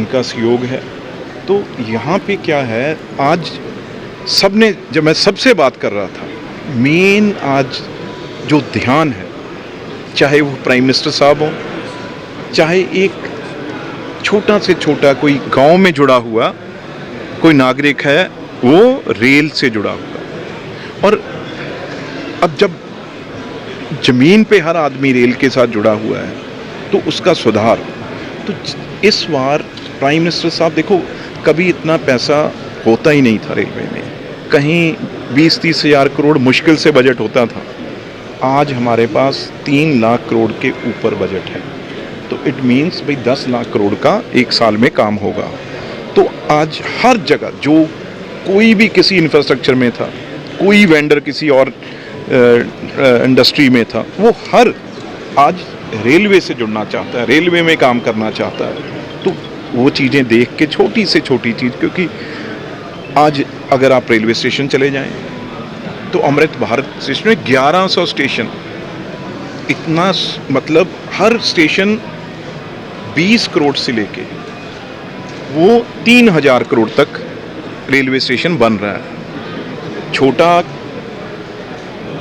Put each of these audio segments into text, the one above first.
इनका सहयोग है। तो यहाँ पे क्या है, आज सबने, जब मैं सबसे बात कर रहा था, मेन आज जो ध्यान है, चाहे वो प्राइम मिनिस्टर साहब हों, चाहे एक छोटा से छोटा कोई गांव में जुड़ा हुआ कोई नागरिक है, वो रेल से जुड़ा हुआ। और अब जब ज़मीन पे हर आदमी रेल के साथ जुड़ा हुआ है तो उसका सुधार। तो इस बार प्राइम मिनिस्टर साहब, देखो कभी इतना पैसा होता ही नहीं था रेलवे में, कहीं 20-30 हज़ार करोड़ मुश्किल से बजट होता था। आज हमारे पास 3 लाख करोड़ के ऊपर बजट है। तो इट मीन्स भाई 10 लाख करोड़ का एक साल में काम होगा। तो आज हर जगह जो कोई भी किसी इंफ्रास्ट्रक्चर में था, कोई वेंडर किसी और इंडस्ट्री में था, वो हर आज रेलवे से जुड़ना चाहता है, रेलवे में काम करना चाहता है। तो वो चीज़ें देख के, छोटी से छोटी चीज़, क्योंकि आज अगर आप रेलवे स्टेशन चले जाएं तो अमृत भारत स्टेशन में 1100 स्टेशन, इतना मतलब हर स्टेशन 20 करोड़ से लेके वो 3000 करोड़ तक रेलवे स्टेशन बन रहा है। छोटा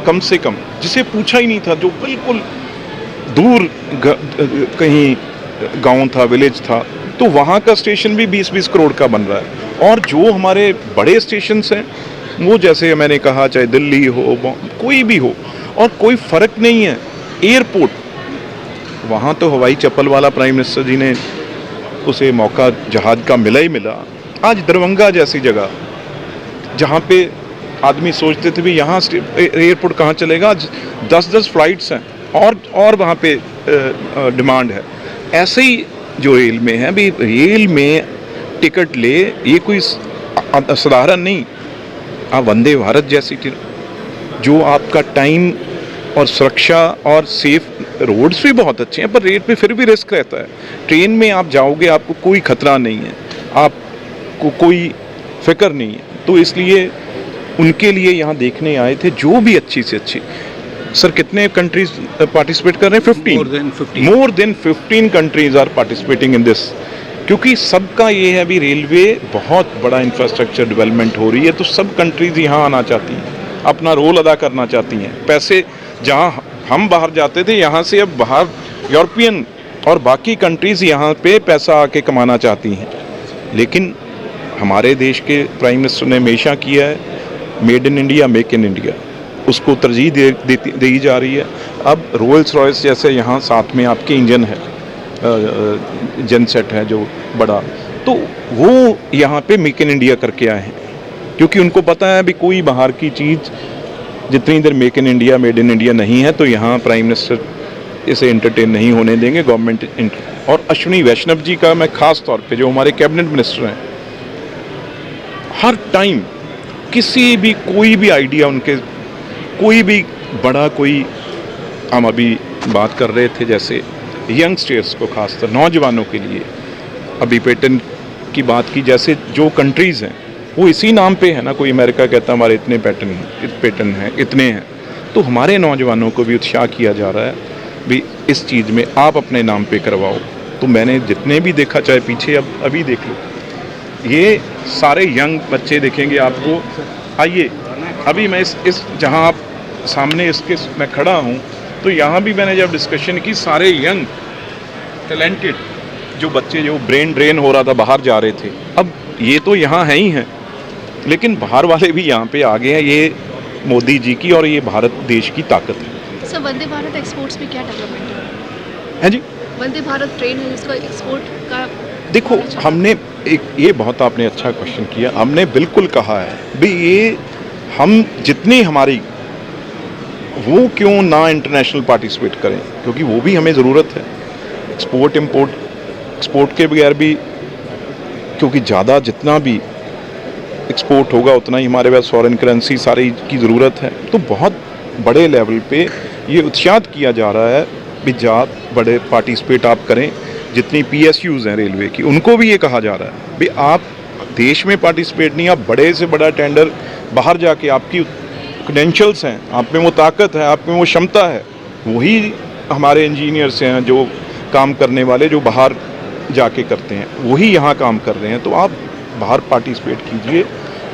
कम से कम, जिसे पूछा ही नहीं था, जो बिल्कुल दूर कहीं गांव था, विलेज था, तो वहाँ का स्टेशन भी 20-20 करोड़ का बन रहा है। और जो हमारे बड़े स्टेशंस हैं, वो जैसे मैंने कहा, चाहे दिल्ली हो, कोई भी हो, और कोई फ़र्क नहीं है। एयरपोर्ट, वहाँ तो हवाई चप्पल वाला प्राइम मिनिस्टर जी ने उसे मौका जहाज़ का मिला ही मिला। आज दरभंगा जैसी जगह, जहाँ पे आदमी सोचते थे भी यहाँ एयरपोर्ट कहाँ चलेगा, 10-10 फ्लाइट्स हैं और वहाँ पे डिमांड है। ऐसे ही जो रेल में है, भी रेल में टिकट ले, ये कोई साधारण नहीं। आप वंदे भारत जैसी जो आपका टाइम और सुरक्षा और सेफ, रोड्स भी बहुत अच्छे हैं, पर रेल पे फिर भी रिस्क रहता है। ट्रेन में आप जाओगे, आपको कोई खतरा नहीं है, आपको कोई फिक्र नहीं है। तो इसलिए उनके लिए यहाँ देखने आए थे, जो भी अच्छी से अच्छी। सर, कितने कंट्रीज पार्टिसिपेट कर रहे हैं? 15। More than 15 countries are participating in this. क्योंकि सबका ये है, अभी रेलवे बहुत बड़ा इंफ्रास्ट्रक्चर डेवलपमेंट हो रही है, तो सब कंट्रीज यहाँ आना चाहती हैं, अपना रोल अदा करना चाहती हैं। पैसे जहाँ हम बाहर जाते थे, यहाँ से अब बाहर यूरोपियन और बाकी कंट्रीज़ यहाँ पे पैसा आके कमाना चाहती हैं। लेकिन हमारे देश के प्राइम मिनिस्टर ने हमेशा किया है, made in India, make in India, उसको तरजीह दी जा रही है। अब रोल्स रॉयस जैसे यहाँ साथ में आपके इंजन है, जेनसेट है जो बड़ा, तो वो यहाँ पे मेक इन इंडिया करके आए हैं, क्योंकि उनको पता है भी कोई बाहर की चीज़ जितनी देर make in India, made in India नहीं है, तो यहाँ प्राइम मिनिस्टर इसे एंटरटेन नहीं होने देंगे गवर्नमेंट। और अश्विनी वैष्णव जी का मैं ख़ास तौर पे, जो हमारे कैबिनेट मिनिस्टर हैं, हर टाइम किसी भी कोई भी आइडिया उनके, कोई भी बड़ा कोई, हम अभी बात कर रहे थे जैसे यंगस्टर्स को, खासकर नौजवानों के लिए अभी पेटेंट की बात की, जैसे जो कंट्रीज़ हैं वो इसी नाम पे है ना, कोई अमेरिका कहता है हमारे इतने पेटेंट हैं, इतने हैं, तो हमारे नौजवानों को भी उत्साह किया जा रहा है भी इस चीज़ में आप अपने नाम पे करवाओ। तो मैंने जितने भी देखा, चाहे पीछे अभी देख लो, ये सारे यंग बच्चे दिखेंगे आपको। आइए, अभी मैं इस जहाँ आप सामने इसके मैं खड़ा हूँ, तो यहाँ भी मैंने जब डिस्कशन की, सारे यंग टैलेंटेड जो बच्चे, जो ब्रेन ड्रेन हो रहा था, बाहर जा रहे थे, अब ये तो यहाँ हैं ही हैं, लेकिन बाहर वाले भी यहाँ पे आ गए हैं। ये मोदी जी की और ये भारत देश की ताकत है। सर, वंदे भारत एक्सपोर्ट्स में क्या डेवलपमेंट है जी? वंदे भारत ट्रेन है, इसका एक्सपोर्ट का, देखो, हमने ये बहुत आपने अच्छा क्वेश्चन किया। हमने बिल्कुल कहा है भी ये हम जितनी हमारी, वो क्यों ना इंटरनेशनल पार्टिसिपेट करें, क्योंकि वो भी हमें ज़रूरत है। एक्सपोर्ट इम्पोर्ट, एक्सपोर्ट के बगैर भी, क्योंकि ज़्यादा जितना भी एक्सपोर्ट होगा उतना ही हमारे पास फॉरेन करेंसी सारी की ज़रूरत है। तो बहुत बड़े लेवल पे ये उत्साह किया जा रहा है भी बड़े पार्टिसिपेट आप करें। जितनी PSUs हैं रेलवे की, उनको भी ये कहा जा रहा है भी आप देश में पार्टिसिपेट नहीं, आप बड़े से बड़ा टेंडर बाहर जाके, आपकी क्रेडेंशियल्स हैं, आप में वो ताकत है, आप में वो क्षमता है, वही हमारे इंजीनियर्स हैं जो काम करने वाले, जो बाहर जाके करते हैं वही यहाँ काम कर रहे हैं, तो आप बाहर पार्टिसिपेट कीजिए।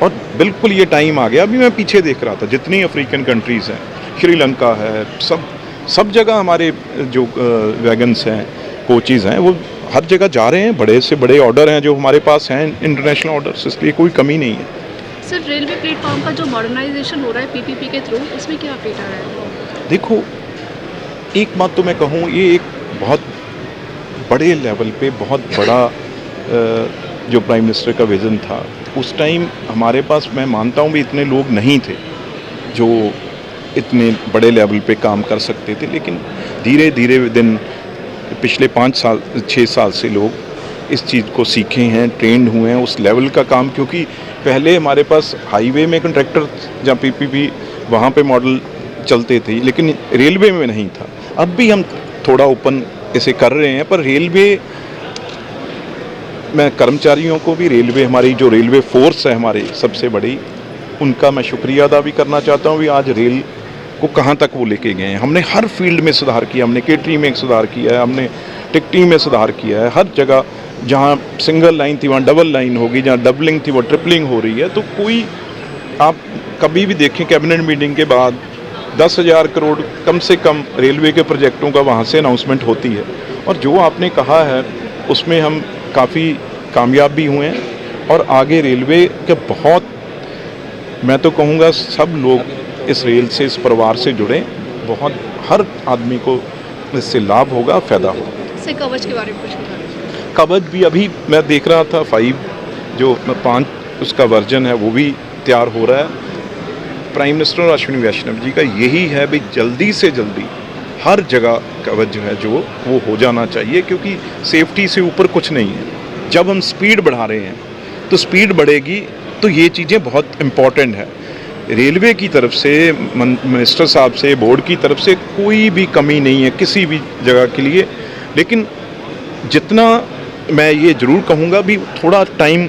और बिल्कुल ये टाइम आ गया, अभी मैं पीछे देख रहा था जितनी अफ्रीकन कंट्रीज़ हैं, श्रीलंका है, सब जगह हमारे जो वैगन्स हैं, कोचेज़ हैं, वो हर जगह जा रहे हैं। बड़े से बड़े ऑर्डर हैं जो हमारे पास हैं, इंटरनेशनल ऑर्डर्स, इसलिए कोई कमी नहीं है। सर, रेलवे प्लेटफॉर्म का जो मॉडर्नाइजेशन हो रहा है पीपीपी के थ्रू, उसमें क्या अपडेट आ रहा है? देखो, एक बात तो मैं कहूँ, ये एक बहुत बड़े लेवल पे बहुत बड़ा जो प्राइम मिनिस्टर का विज़न था, उस टाइम हमारे पास, मैं मानता हूँ भी इतने लोग नहीं थे जो इतने बड़े लेवल पे काम कर सकते थे, लेकिन धीरे धीरे दिन पिछले 6 साल से लोग इस चीज़ को सीखे हैं, ट्रेंड हुए हैं उस लेवल का काम। क्योंकि पहले हमारे पास हाईवे में कंट्रैक्टर जहाँ पीपीपी वहाँ पे मॉडल चलते थे, लेकिन रेलवे में नहीं था। अब भी हम थोड़ा ओपन इसे कर रहे हैं, पर रेलवे, मैं कर्मचारियों को भी, रेलवे, हमारी जो रेलवे फोर्स है हमारी सबसे बड़ी, उनका मैं शुक्रिया अदा भी करना चाहता हूँ भी आज रेल को कहाँ तक वो लेके गए हैं। हमने हर फील्ड में सुधार किया, हमने केटरिंग में सुधार किया है, हमने टिकटिंग में सुधार किया है। हर जगह जहाँ सिंगल लाइन थी वहाँ डबल लाइन होगी, जहाँ डबलिंग थी वो ट्रिपलिंग हो रही है। तो कोई, आप कभी भी देखें कैबिनेट मीटिंग के बाद 10,000 करोड़ कम से कम रेलवे के प्रोजेक्टों का वहाँ से अनाउंसमेंट होती है। और जो आपने कहा है उसमें हम काफ़ी कामयाब भी हुए हैं। और आगे रेलवे के बहुत, मैं तो कहूँगा सब लोग इस रेल से, इस परिवार से जुड़े, बहुत हर आदमी को इससे लाभ होगा, फ़ायदा होगा। से कवच के बारे में कुछ बताएं। कवच भी अभी मैं देख रहा था, 5 उसका वर्जन है वो भी तैयार हो रहा है। प्राइम मिनिस्टर अश्विनी वैष्णव जी का यही है भी जल्दी से जल्दी हर जगह कवच जो है जो वो हो जाना चाहिए, क्योंकि सेफ्टी से ऊपर कुछ नहीं है। जब हम स्पीड बढ़ा रहे हैं तो स्पीड बढ़ेगी, तो ये चीज़ें बहुत इम्पॉर्टेंट है। रेलवे की तरफ से, मिनिस्टर साहब से, बोर्ड की तरफ से कोई भी कमी नहीं है किसी भी जगह के लिए। लेकिन जितना मैं ये ज़रूर कहूँगा भी थोड़ा टाइम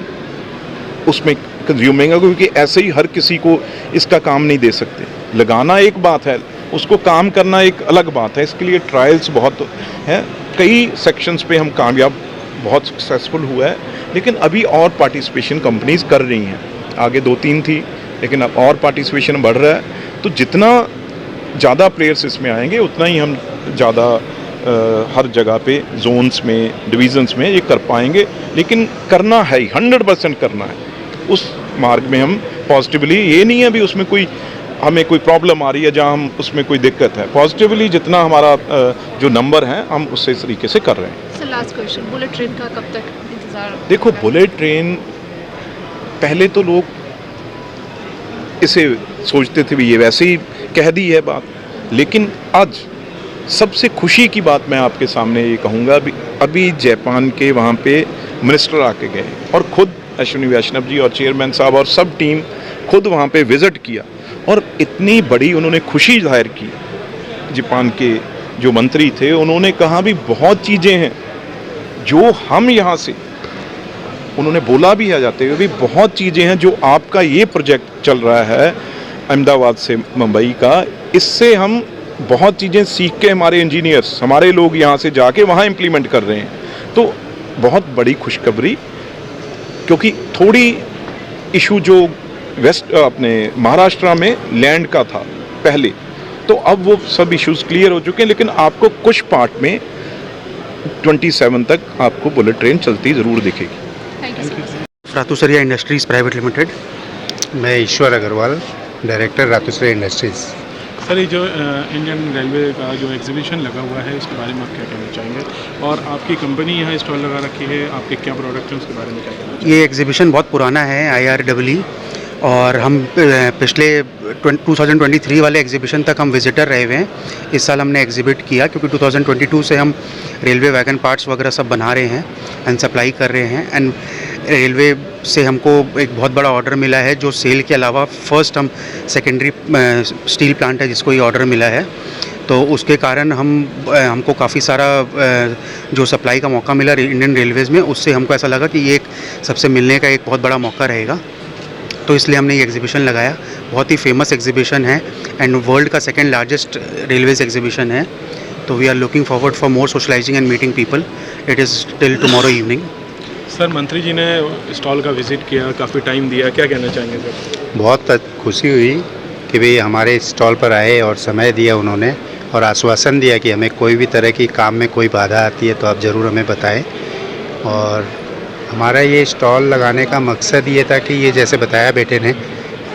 उसमें कंज्यूमिंग है, क्योंकि ऐसे ही हर किसी को इसका काम नहीं दे सकते। लगाना एक बात है, उसको काम करना एक अलग बात है। इसके लिए ट्रायल्स बहुत हैं, कई सेक्शंस पे हम कामयाब, बहुत सक्सेसफुल हुआ है। लेकिन अभी और पार्टिसिपेशन कंपनीज कर रही हैं, आगे 2-3 थी, लेकिन अब और पार्टिसिपेशन बढ़ रहा है। तो जितना ज़्यादा प्लेयर्स इसमें आएंगे उतना ही हम ज़्यादा हर जगह पे, जोन्स में, डिवीज़न्स में ये कर पाएंगे। लेकिन करना है ही, 100% करना है। उस मार्ग में हम पॉजिटिवली, ये नहीं है भी उसमें कोई हमें कोई प्रॉब्लम आ रही है जहाँ हम उसमें कोई दिक्कत है, पॉजिटिवली जितना हमारा जो नंबर है हम उससे इस तरीके से कर रहे हैं। Sir, last question, bullet train का कब तक इंतजार? देखो, बुलेट ट्रेन पहले तो लोग इसे सोचते थे भी ये वैसे ही कह दी है बात, लेकिन आज सबसे खुशी की बात मैं आपके सामने ये कहूँगा, अभी जापान के वहाँ पे मिनिस्टर आके गए और खुद अश्विनी वैष्णव जी और चेयरमैन साहब और सब टीम खुद वहाँ पे विज़िट किया, और इतनी बड़ी उन्होंने खुशी जाहिर की। जापान के जो मंत्री थे उन्होंने कहा भी बहुत चीज़ें हैं जो हम यहाँ से, उन्होंने बोला भी है जाते हुए भी बहुत चीज़ें हैं जो आपका ये प्रोजेक्ट चल रहा है अहमदाबाद से मुंबई का, इससे हम बहुत चीज़ें सीख के हमारे इंजीनियर्स, हमारे लोग यहाँ से जाके वहाँ इम्प्लीमेंट कर रहे हैं। तो बहुत बड़ी खुशखबरी, क्योंकि थोड़ी इशू जो अपने महाराष्ट्र में लैंड का था पहले, तो अब वो सब इश्यूज क्लियर हो चुके हैं। लेकिन आपको कुछ पार्ट में 27 तक आपको बुलेट ट्रेन चलती ज़रूर दिखेगी। Thank you so much. Ratusaria industries private limited. मैं Ishwar Agarwal, director Ratusaria industries. Sir, ये जो इंडियन रेलवे का जो एग्जीबिशन लगा हुआ है इसके बारे में आप क्या कहना चाहेंगे, और आपकी कंपनी यहाँ स्टॉल लगा रखी है, आपके क्या प्रोडक्ट हैं उसके बारे में क्या कहना चाहेंगे? ये एग्जीबिशन बहुत पुराना है, IREE, और हम पिछले 2023 वाले एग्जीबिशन तक हम विजिटर रहे हुए हैं। इस साल हमने एग्जिबिट किया क्योंकि 2022 से हम रेलवे वैगन पार्ट्स वगैरह सब बना रहे हैं एंड सप्लाई कर रहे हैं। एंड रेलवे से हमको एक बहुत बड़ा ऑर्डर मिला है, जो सेल के अलावा फर्स्ट हम सेकेंडरी स्टील प्लांट है जिसको ये ऑर्डर मिला है। तो उसके कारण हमको काफ़ी सारा जो सप्लाई का मौका मिला इंडियन रेलवेज़ में, उससे हमको ऐसा लगा कि ये एक सबसे मिलने का एक बहुत बड़ा मौका रहेगा। तो इसलिए हमने ये एग्जीबिशन लगाया। बहुत ही फेमस एग्जीबिशन है एंड वर्ल्ड का सेकंड लार्जेस्ट रेलवेज़ एग्जीबिशन है। तो we are looking forward for more socialising and meeting people. It is till tomorrow evening. Sir मंत्री जी ने स्टॉल का विजिट किया, काफ़ी टाइम दिया, क्या कहना चाहेंगे सर? बहुत खुशी हुई कि भाई हमारे स्टॉल पर आए और समय दिया उन्होंने और आश्वासन दिया कि हमें कोई भी तरह की काम में कोई बाधा आती है तो आप ज़रूर हमें बताएं. और हमारा ये स्टॉल लगाने का मकसद ये था कि ये जैसे बताया बेटे ने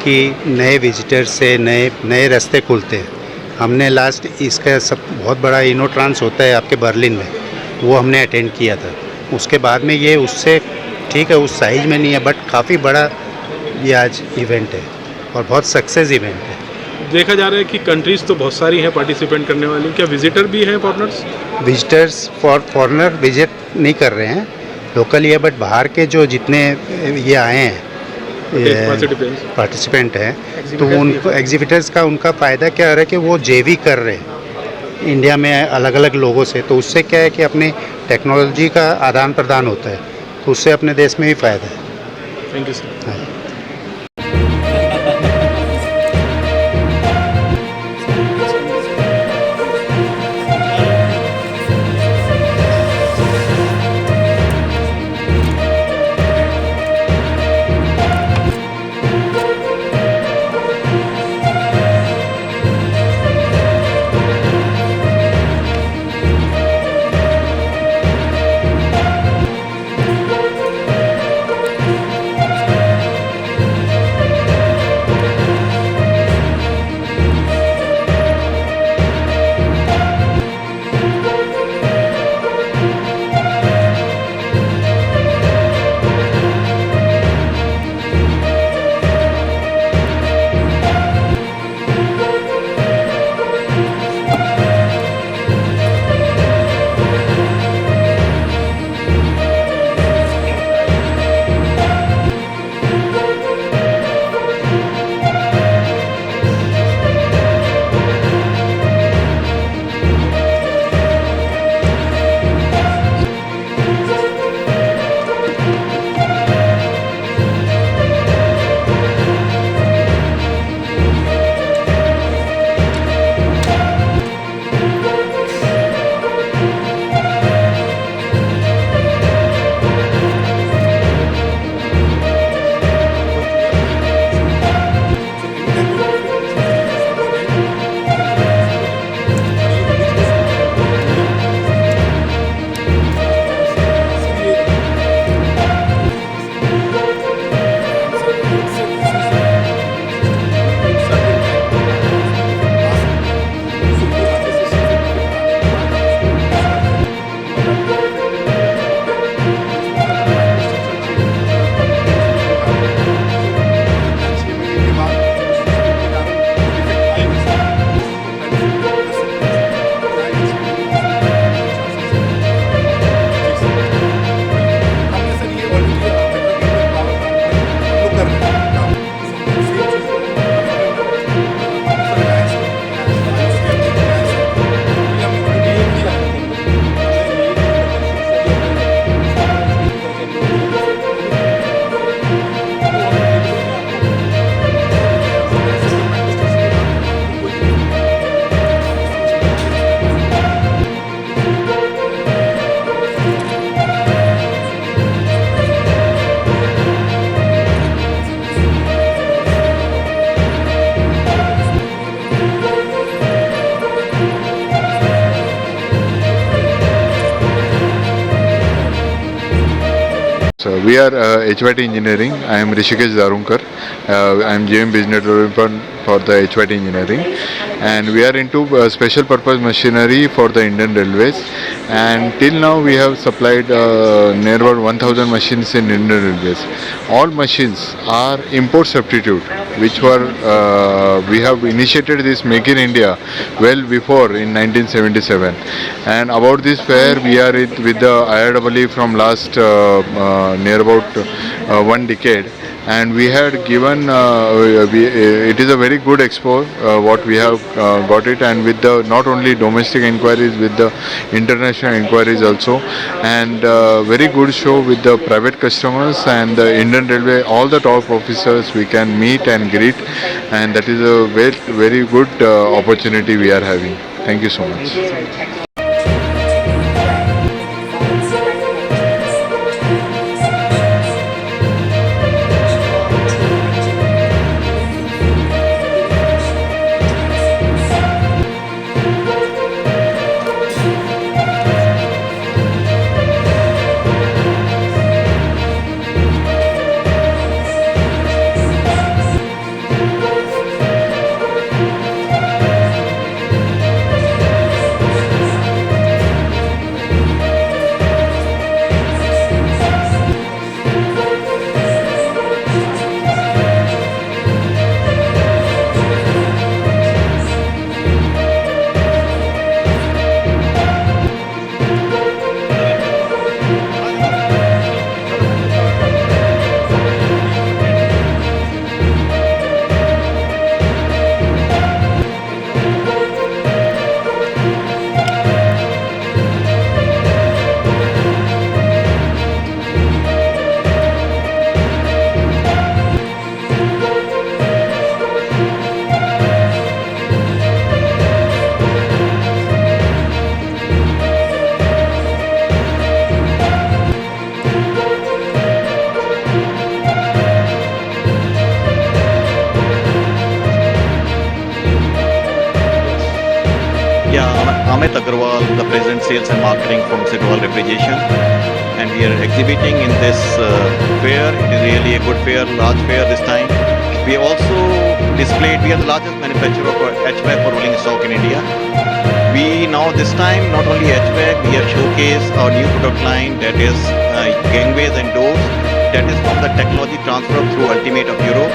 कि नए विजिटर्स से नए रास्ते खुलते हैं. हमने लास्ट इसका सब बहुत बड़ा इनो ट्रांस होता है आपके बर्लिन में, वो हमने अटेंड किया था. उसके बाद में ये उससे ठीक है उस साइज में नहीं है बट काफ़ी बड़ा ये आज इवेंट है और बहुत सक्सेस इवेंट है. देखा जा रहा है कि कंट्रीज़ तो बहुत सारी हैं पार्टिसिपेंट करने वाली, क्या विजिटर भी हैं फॉरनर्स? विजिटर्स फॉरनर विजिट नहीं कर रहे हैं, लोकल ही है, बट बाहर के जो जितने ये आए हैं पार्टिसिपेंट हैं तो उनको एग्जिबिटर्स का उनका फ़ायदा क्या हो रहा है कि वो जेवी कर रहे हैं इंडिया में अलग अलग लोगों से. तो उससे क्या है कि अपने टेक्नोलॉजी का आदान प्रदान होता है, तो उससे अपने देश में भी फ़ायदा है. Thank you sir. हाँ. So we are HYT Engineering. I am Rishikesh Darunkar. I am GM Business Development for the HYT Engineering, and we are into special purpose machinery for the Indian Railways. And till now we have supplied near about 1,000 machines in Indian Railways. All machines are import substitute, which were we have initiated this Make in India well before in 1977. And about this fair, we are with the IREE from last near about 1 decade, and we had given it is a very good expo what we have got it, and with the not only domestic inquiries, with the international inquiries also, and very good show with the private customers and the Indian Railway, all the top officers we can meet and greet, and that is a very good opportunity we are having. Thank you so much. Amit Agarwal, the President Sales and Marketing from Sidwal Refrigeration, and we are exhibiting in this fair. It is really a good fair, large fair this time. We also displayed, we are the largest manufacturer of HVAC for rolling stock in India. We now this time not only HVAC, we have showcased our new product line, that is gangways and doors, that is from the technology transfer through Ultimate of Europe.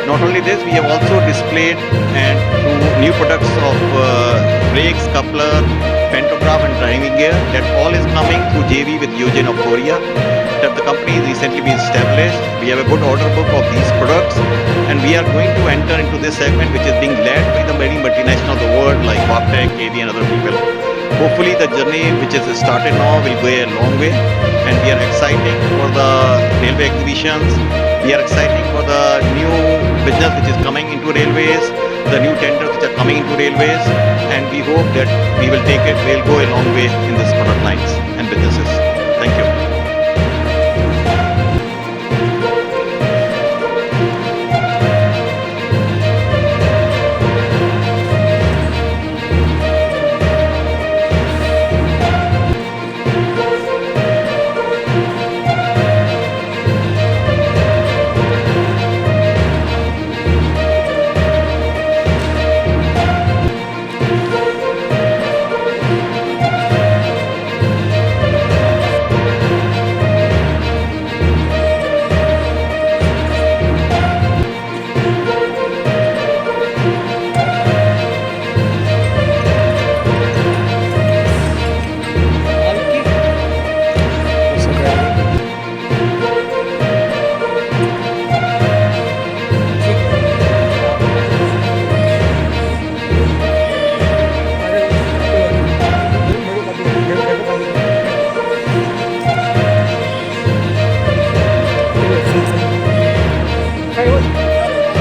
Not only this, we have also displayed and through new products of brakes, coupler, pantograph and driving gear. That all is coming through JV with Yojin of Korea. That the company is recently been established. We have a good order book of these products, and we are going to enter into this segment which is being led by the many multinational of the world like Wabtec, KD and other people. Hopefully the journey which is started now will go a long way, and we are exciting for the railway exhibitions. We are exciting for the new business which is coming into railways, the new tenders which are coming into railways, and we hope that we will take it, we'll go a long way in these product lines and businesses. Thank you.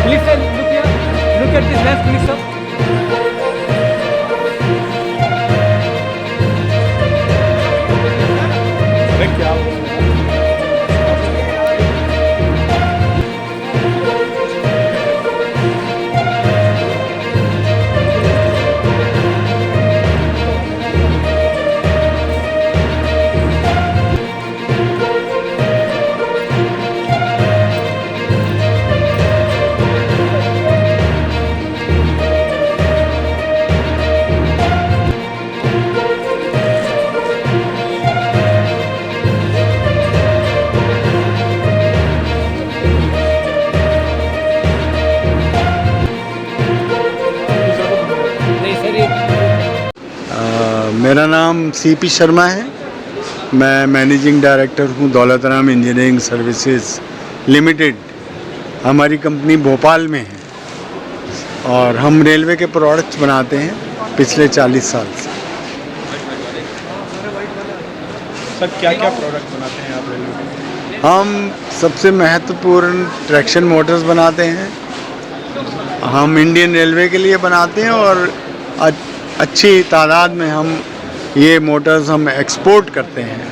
Please sir, look at this left, please sir. नहीं sir ये मेरा नाम CP Sharma है। मैं managing director हूँ Daulat Ram engineering services limited. हमारी company Bhopal में है और हम रेलवे के प्रोडक्ट्स बनाते हैं पिछले 40 साल से। सर क्या क्या प्रोडक्ट बनाते हैं आप रेलवे में? हम सबसे महत्वपूर्ण ट्रैक्शन मोटर्स बनाते हैं, हम इंडियन रेलवे के लिए बनाते हैं और अच्छी तादाद में हम ये मोटर्स हम एक्सपोर्ट करते हैं।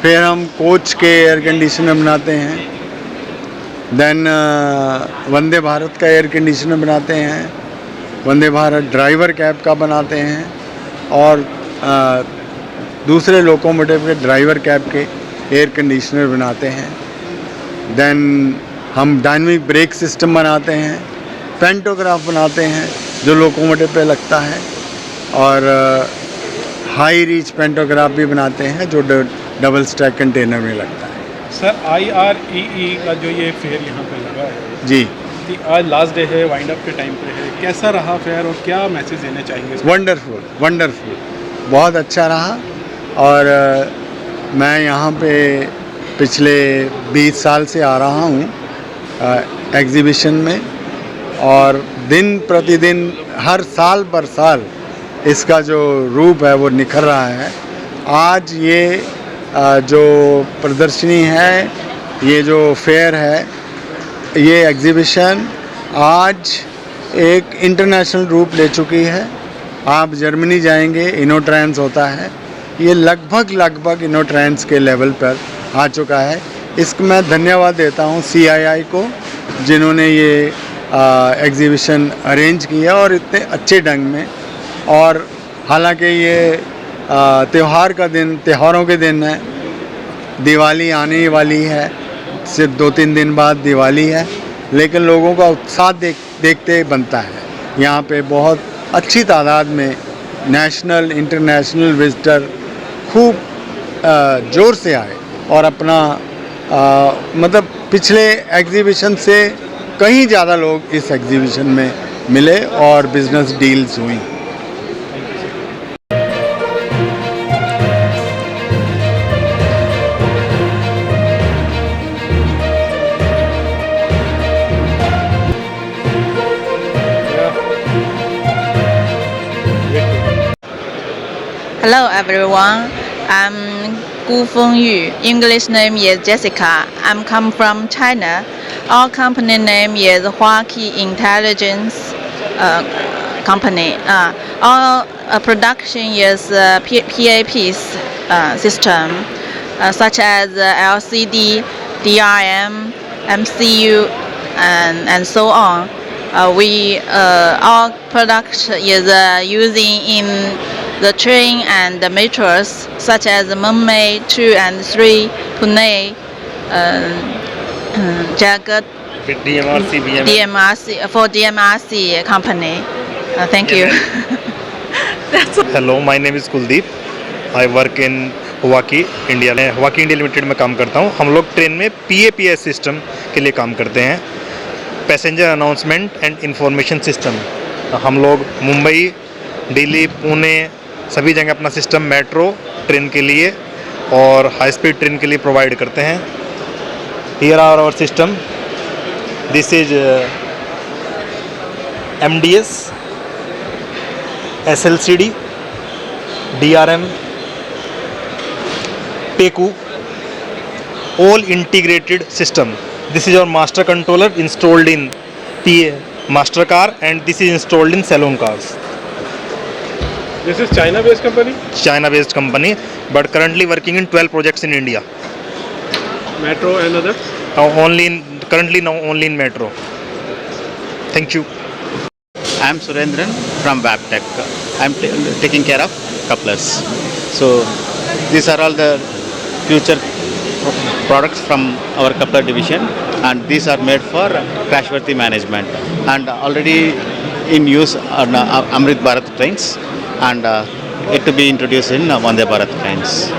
फिर हम कोच के एयर कंडीशनर बनाते हैं, देन वंदे भारत का एयर कंडीशनर बनाते हैं, वंदे भारत ड्राइवर कैब का बनाते हैं और दूसरे लोकोमोटिव के ड्राइवर कैब के एयर कंडीशनर बनाते हैं। देन हम डायनामिक ब्रेक सिस्टम बनाते हैं, पेंटोग्राफ बनाते हैं जो लोकोमोटिव पे लगता है, और हाई रीच पेंटोग्राफ भी बनाते हैं जो डबल स्टैक कंटेनर में लगता है। सर IREE का जो ये फेयर यहाँ पे लगा है जी, कि आज लास्ट डे है, वाइंड अप के टाइम पे है, कैसा रहा फेयर और क्या मैसेज देने चाहेंगे इसमें? वंडरफुल वंडरफुल, बहुत अच्छा रहा। और मैं यहाँ पे पिछले 20 साल से आ रहा हूँ एग्ज़िबिशन में, और दिन प्रतिदिन हर साल पर साल इसका जो रूप है वो निखर रहा है। आज ये जो प्रदर्शनी है, ये जो फेयर है, ये एग्ज़िबिशन आज एक इंटरनेशनल रूप ले चुकी है। आप जर्मनी जाएंगे, इनोट्रांस होता है, ये लगभग इनोट्रांस के लेवल पर आ चुका है। इसको मैं धन्यवाद देता हूँ CII को, जिन्होंने ये एग्ज़िबिशन अरेंज किया और इतने अच्छे ढंग में। और हालांकि ये त्योहारों के दिन है, दिवाली आने वाली है, सिर्फ 2-3 दिन बाद दिवाली है, लेकिन लोगों का उत्साह देखते बनता है। यहाँ पे बहुत अच्छी तादाद में नेशनल इंटरनेशनल विजिटर खूब ज़ोर से आए और अपना मतलब पिछले एग्ज़िबिशन से कहीं ज़्यादा लोग इस एग्ज़िबिशन में मिले और बिज़नेस डील्स हुई। Hello everyone, I'm Gu Fengyu. English name is Jessica. I'm come from China. Our company name is Huaqi Intelligence Company. Our production is PAPs system such as LCD, DRM, MCU, and so on. Our product is using in the train and the metros such as Mumbai 2 and 3, Pune, Jagat, DMRC for DMRC company. Thank you. Hello, my name is Kuldeep. I work in हुआकी India limited में काम करता हूँ। हम लोग train में PAPS system के लिए काम करते हैं, passenger announcement and information system. हम लोग मुंबई, दिल्ली, पुणे सभी जगह अपना सिस्टम मेट्रो ट्रेन के लिए और हाई स्पीड ट्रेन के लिए प्रोवाइड करते हैं। Here are our system. This is MDS, SLCD, DRM, PECU, all integrated system. This is our master controller installed in master car, and this is installed in saloon cars. This is China-based company? China-based company, but currently working in 12 projects in India. Metro and other? Currently only in metro. Thank you. I am Surendran from Wabtec. I am taking care of couplers. So these are all the future products from our coupler division, and these are made for crashworthy management and already in use on Amrit Bharat trains, and it to be introduced in Vande Bharat trains.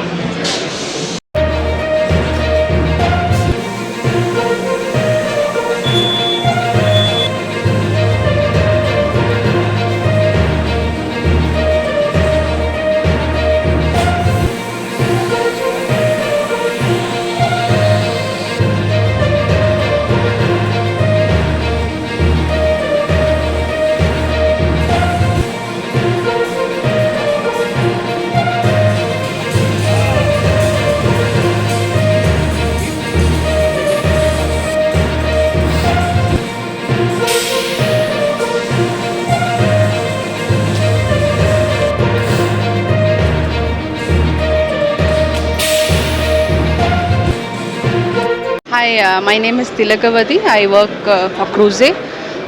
Hi, my name is Tilakavati. I work for Cruise.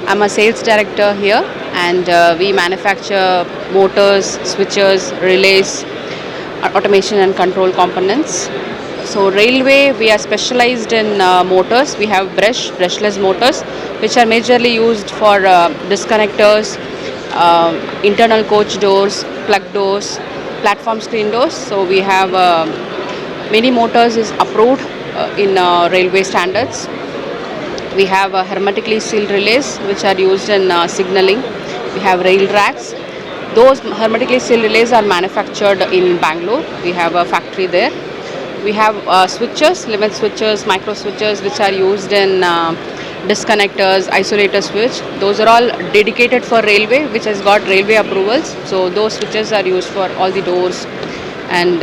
I'm a sales director here, and we manufacture motors, switches, relays, automation and control components. So railway, we are specialized in motors. We have brushless motors, which are majorly used for disconnectors, internal coach doors, plug doors, platform screen doors. So we have many motors is approved in railway standards. We have hermetically sealed relays which are used in signaling. We have rail racks. Those hermetically sealed relays are manufactured in Bangalore. We have a factory there. We have switches, limit switches, micro switches which are used in disconnectors, isolator switch. Those are all dedicated for railway, which has got railway approvals. So those switches are used for all the doors and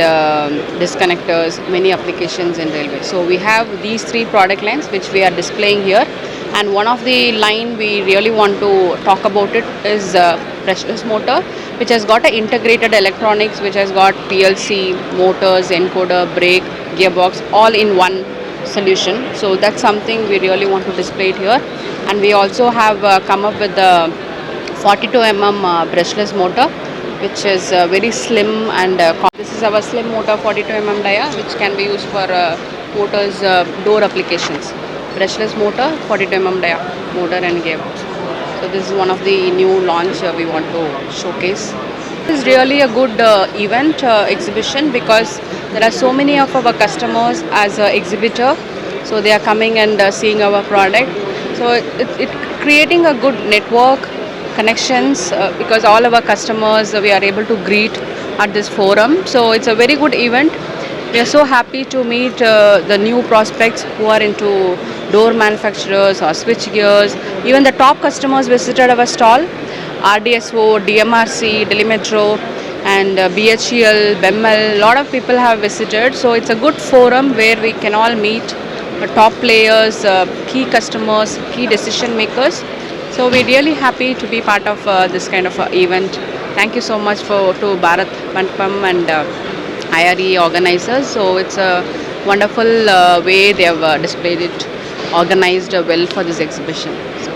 disconnectors, many applications in railway. So we have these three product lines which we are displaying here, and one of the line we really want to talk about it is brushless motor, which has got a integrated electronics, which has got PLC, motors, encoder, brake, gearbox, all in one solution. So that's something we really want to display it here. And we also have come up with the 42 mm brushless motor, which is very slim, and this is our slim motor 42 mm dia, which can be used for motors door applications. Brushless motor 42 mm dia motor and gearbox. So this is one of the new launch we want to showcase. This is really a good event exhibition because there are so many of our customers as an exhibitor. So they are coming and seeing our product. So it creating a good network connections because all our customers we are able to greet at this forum. So it's a very good event. We are so happy to meet the new prospects who are into door manufacturers or switch gears. Even the top customers visited our stall. RDSO, DMRC, Delhi Metro, and BHEL, BEML. A lot of people have visited. So it's a good forum where we can all meet top players, key customers, key decision makers. So we're really happy to be part of this kind of event. Thank you so much to Bharat Mandapam and IRE organizers. So it's a wonderful way they have displayed it, organized well for this exhibition. So